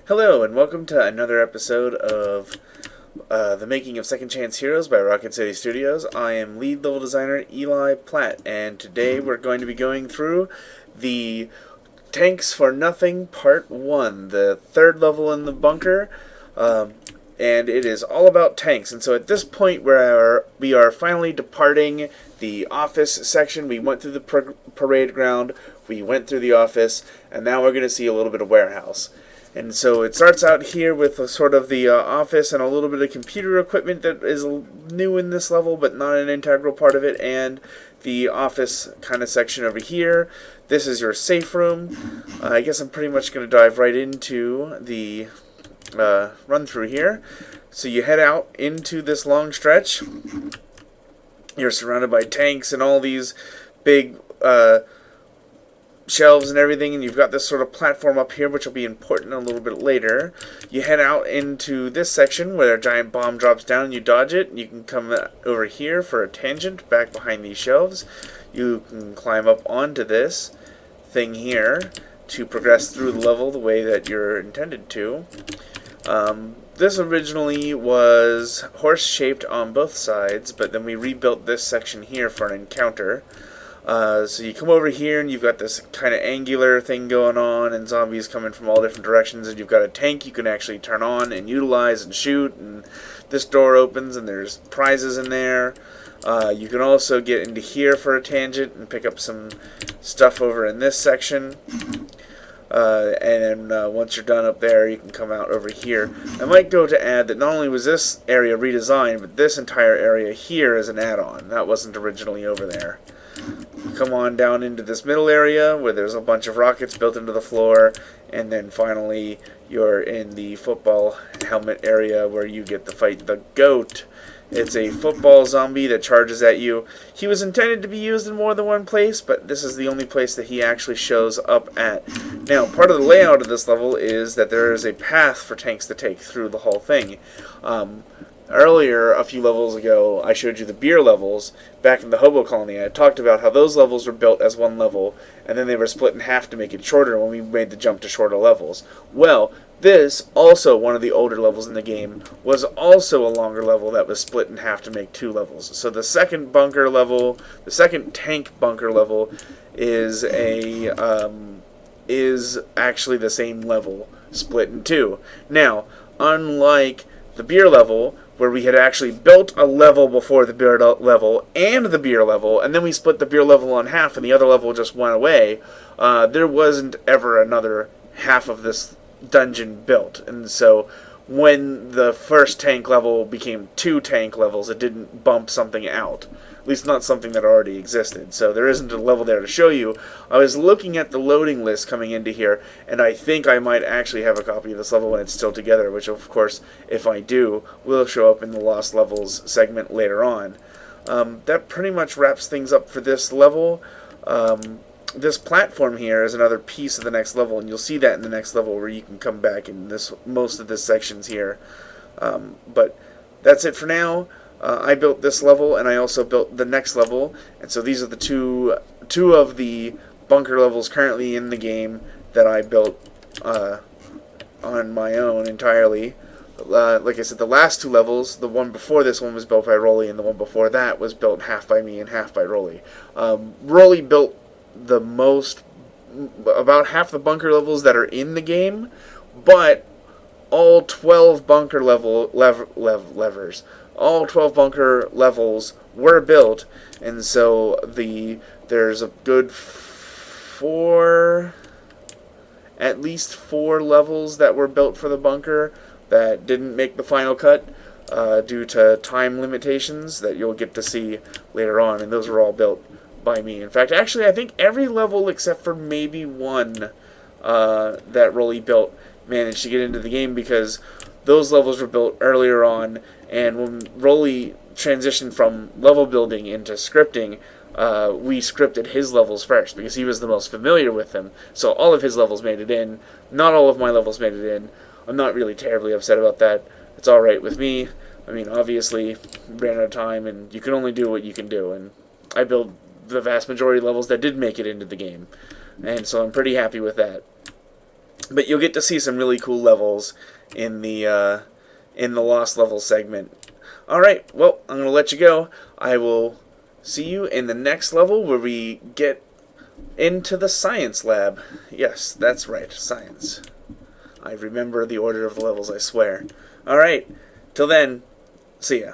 Hello, and welcome to another episode of The Making of Second Chance Heroes by Rocket City Studios. I am lead level designer Eli Platt, and today we're going to be going through the Tanks for Nothing Part 1, the third level in the bunker, and it is all about tanks. And so at this point we are finally departing the office section. We went through the parade ground, we went through the office, and now we're going to see a little bit of warehouse. And so it starts out here with sort of the office and a little bit of computer equipment that is new in this level, but not an integral part of it, and the office kind of section over here. This is your safe room. I guess I'm pretty much going to dive right into the run through here. So you head out into this long stretch. You're surrounded by tanks and all these big shelves and everything, and you've got this sort of platform up here which will be important a little bit later. You head out into this section where a giant bomb drops down and you dodge it. You can come over here for a tangent back behind these shelves. You can climb up onto this thing here to progress through the level the way that you're intended to. This originally was horse-shaped on both sides, but then we rebuilt this section here for an encounter. So you come over here and you've got this kind of angular thing going on and zombies coming from all different directions, and you've got a tank you can actually turn on and utilize and shoot, and this door opens and there's prizes in there. You can also get into here for a tangent and pick up some stuff over in this section. And then once you're done up there, you can come out over here. I might go to add that not only was this area redesigned, but this entire area here is an add-on. That wasn't originally over there. Come on down into this middle area where there's a bunch of rockets built into the floor, and then finally you're in the football helmet area where you get to fight the goat. It's a football zombie that charges at you. He was intended to be used in more than one place, but this is the only place that he actually shows up at. Now, part of the layout of this level is that there is a path for tanks to take through the whole thing. Earlier, a few levels ago, I showed you the beer levels back in the Hobo Colony. I talked about how those levels were built as one level, and then they were split in half to make it shorter when we made the jump to shorter levels. Well, this, also one of the older levels in the game, was also a longer level that was split in half to make two levels. So the second bunker level, the second tank bunker level, is actually the same level, split in two. Now, unlike the beer level, where we had actually built a level before the beer level and the beer level, and then we split the beer level in half and the other level just went away, there wasn't ever another half of this dungeon built. And so when the first tank level became two tank levels, it didn't bump something out. At least not something that already existed. So there isn't a level there to show you. I was looking at the loading list coming into here, and I think I might actually have a copy of this level when it's still together, which of course, if I do, will show up in the Lost Levels segment later on. That pretty much wraps things up for this level. This platform here is another piece of the next level, and you'll see that in the next level where you can come back in most of this section's here. But that's it for now. I built this level, and I also built the next level, and so these are the two of the bunker levels currently in the game that I built on my own entirely. Like I said, the last two levels, the one before this one was built by Rolly, and the one before that was built half by me and half by Rolly. Rolly built about half the bunker levels that are in the game, but all 12 bunker all 12 bunker levels were built, and so there's a good at least four levels that were built for the bunker that didn't make the final cut due to time limitations that you'll get to see later on, and those were all built by me. In fact, actually, I think every level except for maybe one that Rolly built managed to get into the game, because those levels were built earlier on, and when Rolly transitioned from level building into scripting, we scripted his levels first because he was the most familiar with them. So all of his levels made it in. Not all of my levels made it in. I'm not really terribly upset about that. It's alright with me. I mean, obviously, ran out of time, and you can only do what you can do, and I built the vast majority of levels that did make it into the game, and so I'm pretty happy with that. But you'll get to see some really cool levels in the Lost Level segment. Alright, well, I'm going to let you go. I will see you in the next level where we get into the science lab. Yes, that's right, science. I remember the order of the levels, I swear. Alright, till then, see ya.